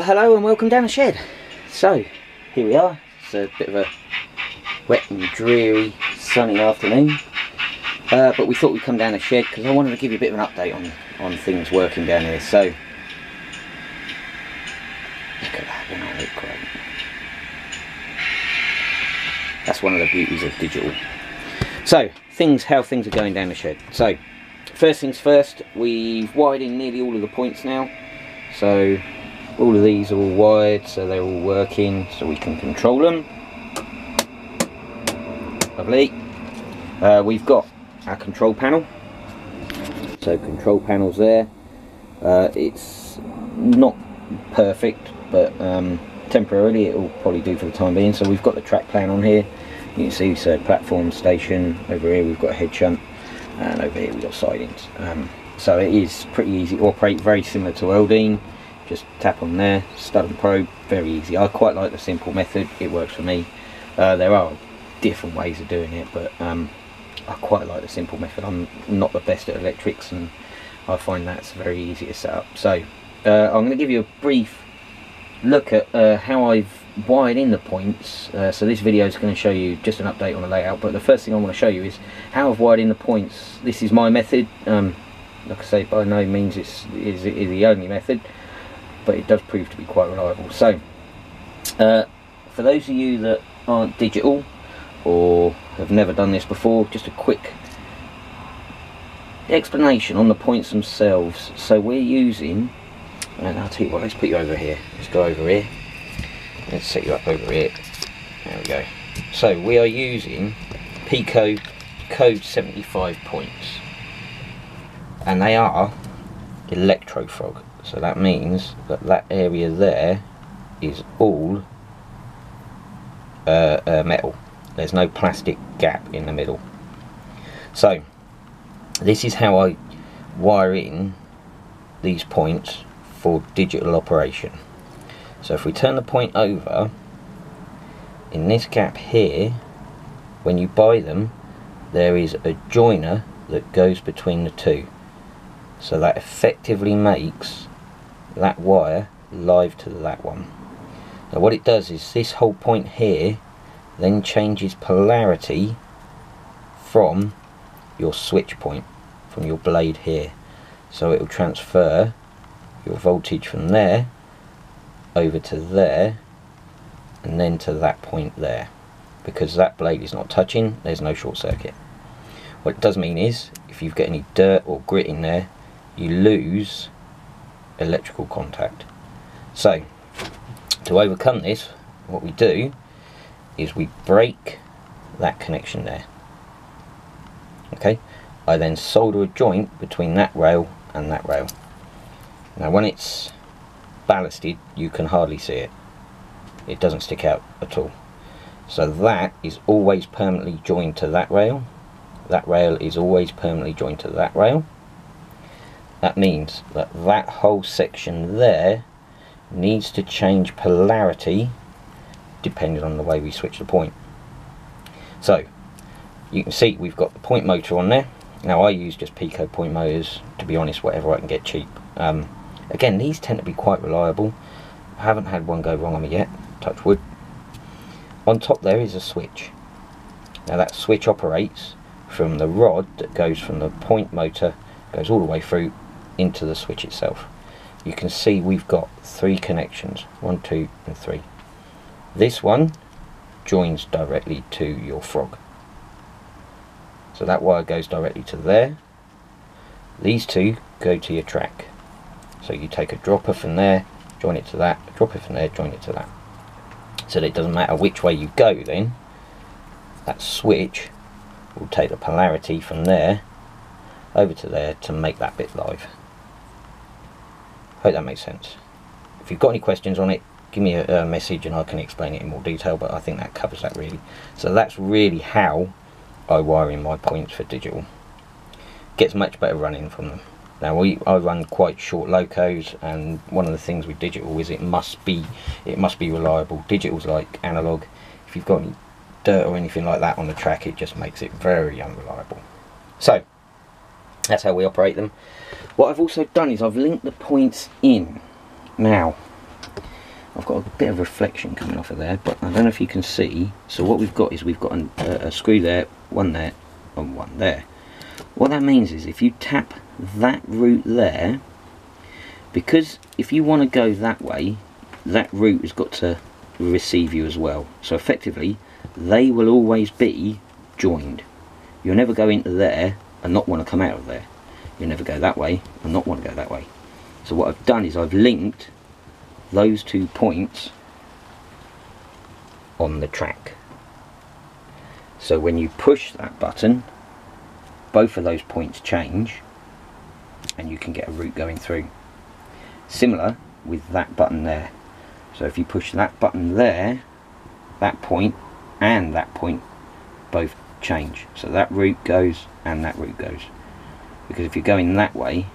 Hello and welcome down the shed. So here we are. It's a bit of a wet and dreary sunny afternoon, but we thought we'd come down the shed because I wanted to give you a bit of an update on things working down here. So look at that, they don't look great. That's one of the beauties of digital. So how things are going down the shed. So first things first, we've wired in nearly all of the points now. So all of these are all wired, so they're all working, so we can control them. Lovely. We've got our control panel. So control panel's there. It's not perfect, but temporarily it will probably do for the time being. So we've got the track plan on here. You can see, so platform, station. Over here we've got a head shunt, and over here we've got sidings. So it is pretty easy to operate, very similar to Eldine. Just tap on there, stud and probe, very easy. I quite like the simple method, it works for me. There are different ways of doing it, but I quite like the simple method. I'm not the best at electrics, and I find that's very easy to set up. So I'm going to give you a brief look at how I've wired in the points. So this video is going to show you just an update on the layout, but the first thing I want to show you is how I've wired in the points. This is my method. Like I say, by no means is the only method, but it does prove to be quite reliable. So for those of you that aren't digital or have never done this before, just a quick explanation on the points themselves. So we're using, and I'll tell you what, let's put you over here, let's go over here, let's set you up over here, there we go. So we are using Pico code 75 points, and they are electrofrog. So that means that that area there is all metal. There's no plastic gap in the middle. So this is how I wire in these points for digital operation. So if we turn the point over, in this gap here, when you buy them, there is a joiner that goes between the two. So that effectively makes that wire live to that one. Now what it does is this whole point here then changes polarity from your switch point, from your blade here. So it will transfer your voltage from there over to there, and then to that point there. Because that blade is not touching, there's no short circuit. What it does mean is, if you've got any dirt or grit in there, you lose electrical contact. So to overcome this, what we do is we break that connection there. Okay, I then solder a joint between that rail and that rail. Now when it's ballasted, you can hardly see it. It doesn't stick out at all. So that is always permanently joined to that rail. That rail is always permanently joined to that rail. That means that that whole section there needs to change polarity depending on the way we switch the point. So you can see we've got the point motor on there. Now I use just Pico point motors, to be honest, whatever I can get cheap. Again, these tend to be quite reliable. I haven't had one go wrong on me yet, touch wood. On top there is a switch. Now that switch operates from the rod that goes from the point motor, goes all the way through into the switch itself. You can see we've got 3 connections, 1, 2 and 3. This one joins directly to your frog, so that wire goes directly to there. These 2 go to your track, so you take a dropper from there, join it to that, a dropper from there, join it to that, so that it doesn't matter which way you go, then that switch will take the polarity from there over to there to make that bit live. Hope that makes sense. If you've got any questions on it, give me a message and I can explain it in more detail, but I think that covers that really. So that's really how I wire in my points for digital. Gets much better running from them. Now I run quite short locos, and one of the things with digital is it must be reliable. Digital's like analog. If you've got any dirt or anything like that on the track, it just makes it very unreliable. So that's how we operate them. What I've also done is I've linked the points in. Now I've got a bit of reflection coming off of there, but I don't know if you can see. So what we've got is we've got a screw there, one there, and one there. What that means is if you tap that root there, because if you want to go that way, that root has got to receive you as well. So effectively, they will always be joined. You'll never go into there and not want to come out of there. You'll never go that way and not want to go that way. So what I've done is I've linked those 2 points on the track. So when you push that button, both of those points change and you can get a route going through. Similar with that button there. So if you push that button there, that point and that point both change. So that route goes and that route goes. Because if you're going that way,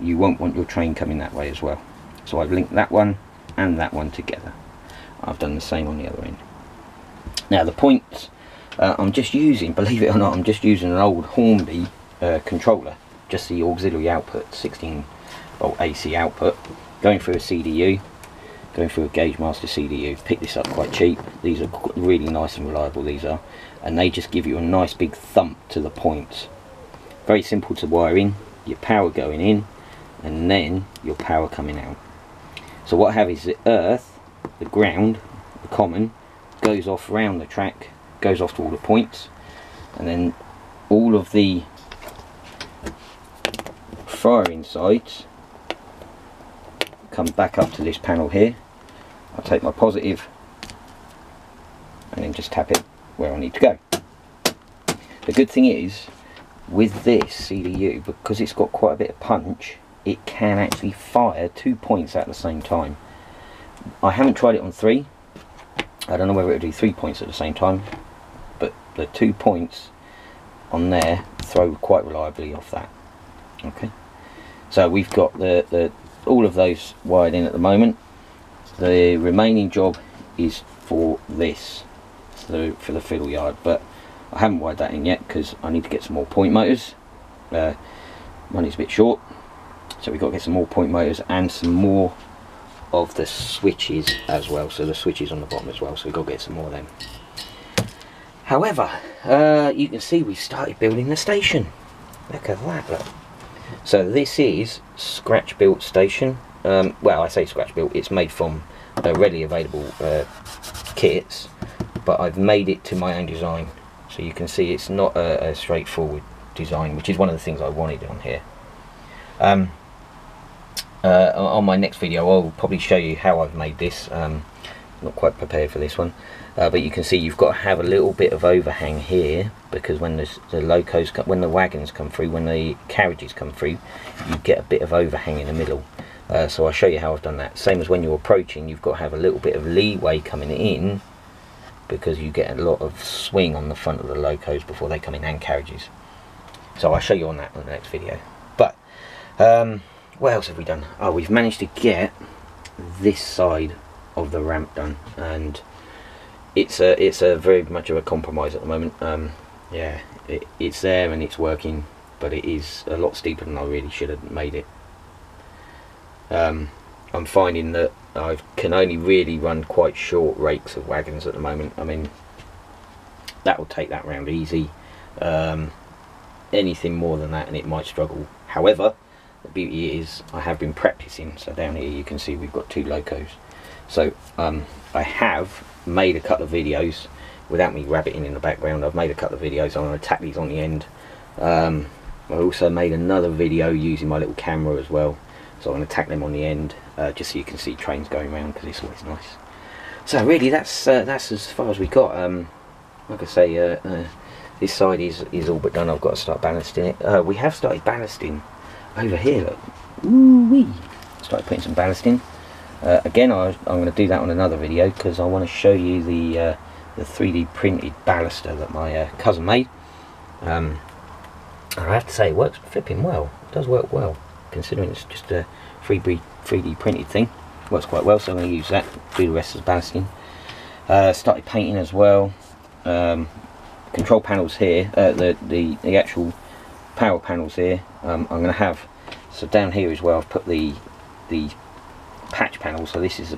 you won't want your train coming that way as well. So I've linked that one and that one together. I've done the same on the other end. Now the points, I'm just using, believe it or not, I'm just using an old Hornby controller, just the auxiliary output, 16 volt AC output, going through a CDU, going through a Gauge Master CDU. Picked this up quite cheap. These are really nice and reliable, these are, and they just give you a nice big thump to the points. Very simple to wire in, your power going in and then your power coming out. So what I have is the earth, the ground, the common, goes off round the track, goes off to all the points, and then all of the firing sides come back up to this panel here. I'll take my positive and then just tap it where I need to go. The good thing is with this CDU, because it's got quite a bit of punch, it can actually fire 2 points at the same time. I haven't tried it on 3. I don't know whether it'll do 3 points at the same time, but the 2 points on there throw quite reliably off that. Okay, so we've got the all of those wired in at the moment. The remaining job is for this, for the fiddle yard, but I haven't wired that in yet because I need to get some more point motors. Money's a bit short, so we've got to get some more point motors and some more of the switches as well. So the switches on the bottom as well, so we've got to get some more of them. However, you can see we started building the station. Look at that, look. So this is scratch built station. Well, I say scratch built, it's made from readily available kits, but I've made it to my own design. So you can see it's not a straightforward design, which is one of the things I wanted on here. On my next video I'll probably show you how I've made this. Not quite prepared for this one, but you can see you've got to have a little bit of overhang here, because when the locos when the wagons come through, when the carriages come through, you get a bit of overhang in the middle. So I'll show you how I've done that. Same as when you're approaching, you've got to have a little bit of leeway coming in, because you get a lot of swing on the front of the locos before they come in, and carriages. So I'll show you on that on the next video. But what else have we done? Oh, we've managed to get this side of the ramp done, and it's a very much of a compromise at the moment. Yeah, it's there and it's working, but it is a lot steeper than I really should have made it. I'm finding that I can only really run quite short rakes of wagons at the moment. I mean, that will take that round easy. Anything more than that and it might struggle. However, the beauty is I have been practicing. So down here you can see we've got 2 locos. So I have made a couple of videos without me rabbiting in the background. I've made a couple of videos. I'm going to tack these on the end. I also made another video using my little camera as well, so I'm going to tack them on the end, just so you can see trains going around, because it's always nice. So really that's as far as we got. Like I say, this side is all but done. I've got to start ballasting it. We have started ballasting over here, look. Woo-wee. Started putting some ballast in. Again, I'm going to do that on another video, because I want to show you the 3D printed baluster that my cousin made. I have to say it works flipping well. It does work well, considering it's just a 3D printed thing. It works quite well, so I'm going to use that, do the rest of the ballasting. Started painting as well. Control panels here, the actual power panels here. I'm going to have, so down here as well I've put the patch panel, so this is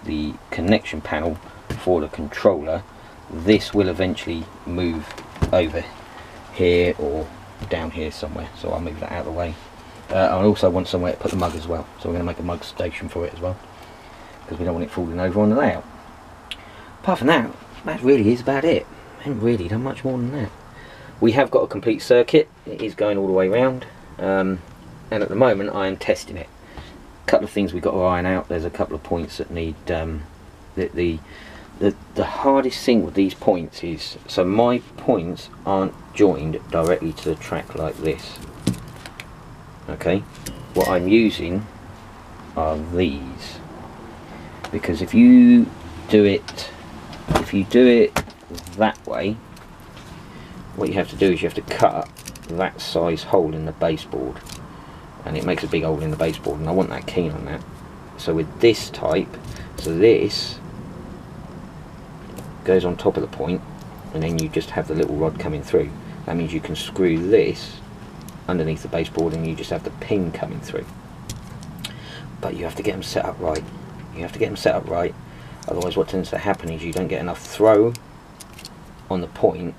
the connection panel for the controller. This will eventually move over here or down here somewhere, so I'll move that out of the way. I also want somewhere to put the mug as well, so we're going to make a mug station for it as well, because we don't want it falling over on the layout. Apart from that, that really is about it. I haven't really done much more than that. We have got a complete circuit. It is going all the way around, and at the moment I am testing it. A couple of things we've got to iron out. There's a couple of points that need the hardest thing with these points is, so my points aren't joined directly to the track like this. Okay, what I'm using are these, because if you do it that way, what you have to do is you have to cut that size hole in the baseboard, and it makes a big hole in the baseboard, and I want that keen on that. So with this type, so this goes on top of the point, and then you just have the little rod coming through. That means you can screw this underneath the baseboard and you just have the pin coming through. But you have to get them set up right. You have to get them set up right, otherwise what tends to happen is you don't get enough throw on the point,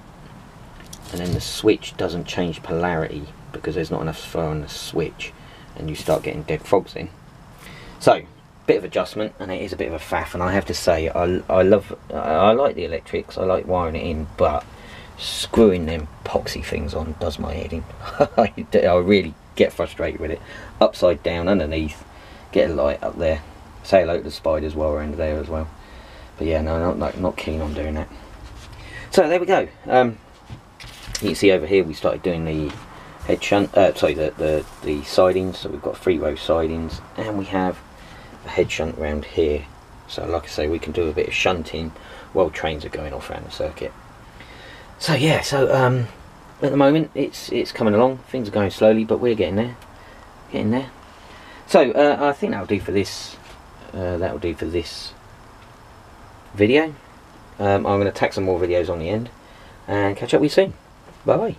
and then the switch doesn't change polarity because there's not enough throw on the switch, and you start getting dead fogs in. So bit of adjustment, and it is a bit of a faff, and I have to say I like the electrics, I like wiring it in, but screwing them epoxy things on does my head in. I really get frustrated with it. Upside down, underneath, get a light up there. Say hello to the spiders while we're under there as well. But yeah, no, not keen on doing that. So there we go. You can see over here we started doing the head shunt, sorry, the sidings. So we've got 3-row sidings, and we have a head shunt around here. So like I say, we can do a bit of shunting while trains are going off around the circuit. So yeah, so at the moment it's coming along. Things are going slowly, but we're getting there. So I think that'll do for this. That'll do for this video. I'm going to tack some more videos on the end and catch up with you soon. Bye bye.